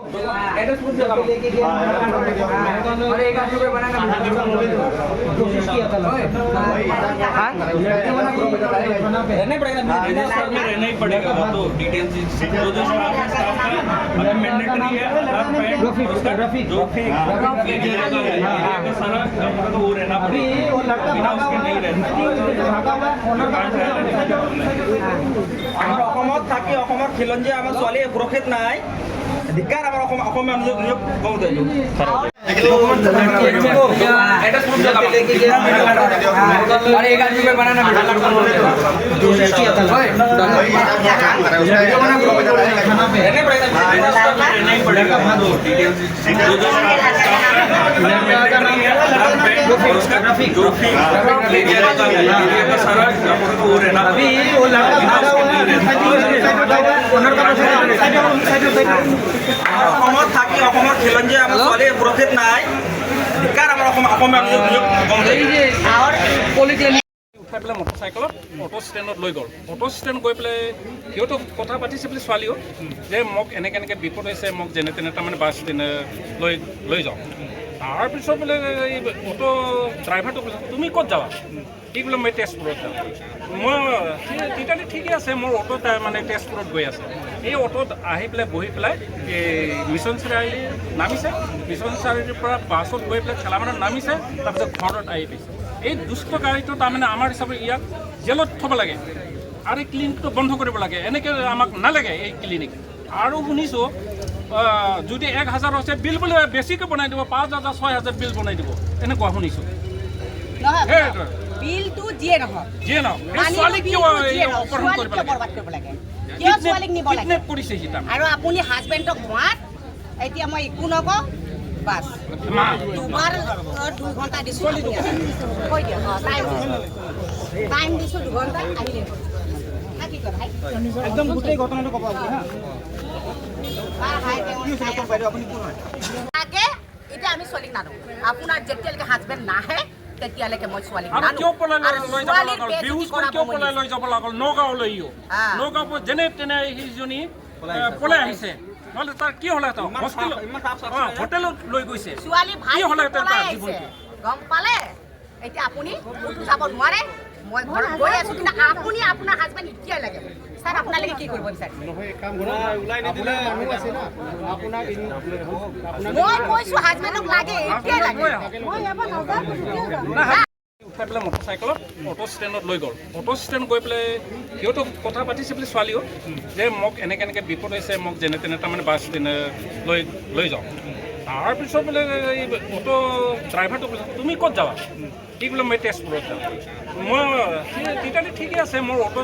address proof दिखाओ लेके गया और एक आदमी को बनाना कोशिश किया था हां रहना पड़ेगा रहना ही पड़ेगा वो तो डिटेल्स जो अगर मैंडेटरी है रफीक सारा तो वो रहना पड़ेगा वो लड़का बिना उसके नहीं रहता আমরা অসমত থাকি অসমৰ খিলঞ্জীয়া আমাৰ ছোৱালী সুৰক্ষিত নাই ধিক্কাৰ আমাৰ অসমীয়া নিজক কওঁ দিলো एड्रेस प्रूफ दिखाओ लेके गया और एक आदमी को बनाना कोशिश किया था रहना पड़ेगा रहना ही पड़ेगा वो डिटेल्स रफीक सारा वो रहना वो অসমত থাকি অসমৰ খিলঞ্জীয়া আমাৰ ছোৱালী সুৰক্ষিত নাই ধিক্কাৰ আমাৰ অসমীয়া নিজক কওঁ দিলো উঠাই পেলাই মটৰচাইকেলত অটো ষ্টেণ্ডত লৈ গ'ল অটো ষ্টেণ্ড গৈ পেলাই সিহঁতো কথা পাতিছে বুলি ছোৱালীও যে মোক এনেকৈ বিপদ হৈছে মোক যেনে তেনে তাৰমানে বাছ লৈ যাওঁ তাৰপিছত বোলে এই অটো ড্ৰাইভাৰটো কৈছে তুমি ক'ত যাবা কি বোলে মই তেজপুৰত যাওঁ মই তেতিয়াহ'লে ঠিকে আছে মোৰ অটোত মানে তেজপুৰত গৈ আছে এই অটোত আহি পেলাই বহি পেলাই এই মিছন চাৰিআলি নামিছে মিছন চাৰিআলিৰ পৰা বাছত গৈ পেলাই ঠেলামানত নামিছে তাৰপিছত ঘৰত আহি পাইছে এই দুষ্ট গাড়ীটো তাৰমানে আমাৰ হিচাপে ইয়াক জেলত থ'ব লাগে আৰু এই ক্লিনিকটো বন্ধ কৰিব লাগে এনেকৈ আমাক নালাগে এই ক্লিনিক আৰু শুনিছোঁ যদি 1000 হৈছে বিল বোলে বেছিকৈ বনাই দিব 5000 6000 বিল বনাই দিব এনেকুৱা শুনিছোঁ বিলটো যিয়ে নহওক ছোৱালীক কিয় অপহৰণ কৰিব লাগে কিয় ছোৱালীক নিব লাগে কিডনেপ কৰিছে সি আৰু আপুনি হাজবেণ্ডক ধোৱাত এতিয়া মই একো নকওঁ বাছ দুবাৰ 2 ঘণ্টা দিছোঁ কৈ দিয়ক টাইম দিছোঁ 2 ঘণ্টা আহিলে কি কথা একদম গোটেই ঘটনাটো ক'ব আপুনি আগে এতিয়া আমি ছোৱালীক নানো আপোনাৰ যেতিয়ালৈকে হাজবেণ্ড নাহে তেতিয়ালৈকে মই ছোৱালীক নানো কিয় পলাই লৈ যাব লাগল নগাঁৱলৈও নগাঁও যেনে তেনে সিজনী পলাই আহিছে নহ'লে তাৰ কি হ'লে হোটেলত লৈ গৈছে ছোৱালী ভাই গম পালে এতিয়া আপুনি যাব নোৱাৰে মই ঘৰত গৈ আছোঁ কিন্তু আপুনি আপোনাৰ হাজবেণ্ড এতিয়াই লাগে স্যার আপনাকে কি করব স্যার নহয় কাম উলাই নিদিলে মানুহ আছে না আপোনাক মই কৈছো হাজবেণ্ডক লাগে এতিয়া লাগে মই এবা নাযাওঁ উঠাই পেলাই মটৰচাইকেলত অটো ষ্টেণ্ডত লৈ গ'ল অটো ষ্টেণ্ড গৈ পেলাই সিহঁতো কথা পাতিছে বুলি ছোৱালীও যে মোক এনেকৈ বিপদ হৈছে মোক যেনে তেনে তাৰমানে বাছ লৈ যাওঁ তাৰপিছত বোলে এই অটো ড্ৰাইভাৰটো কৈছে তুমি ক'ত যাবা কি বোলে মই তেজপুৰত যাওঁ মই তেতিয়াহ'লে ঠিকে আছে মোৰ অটো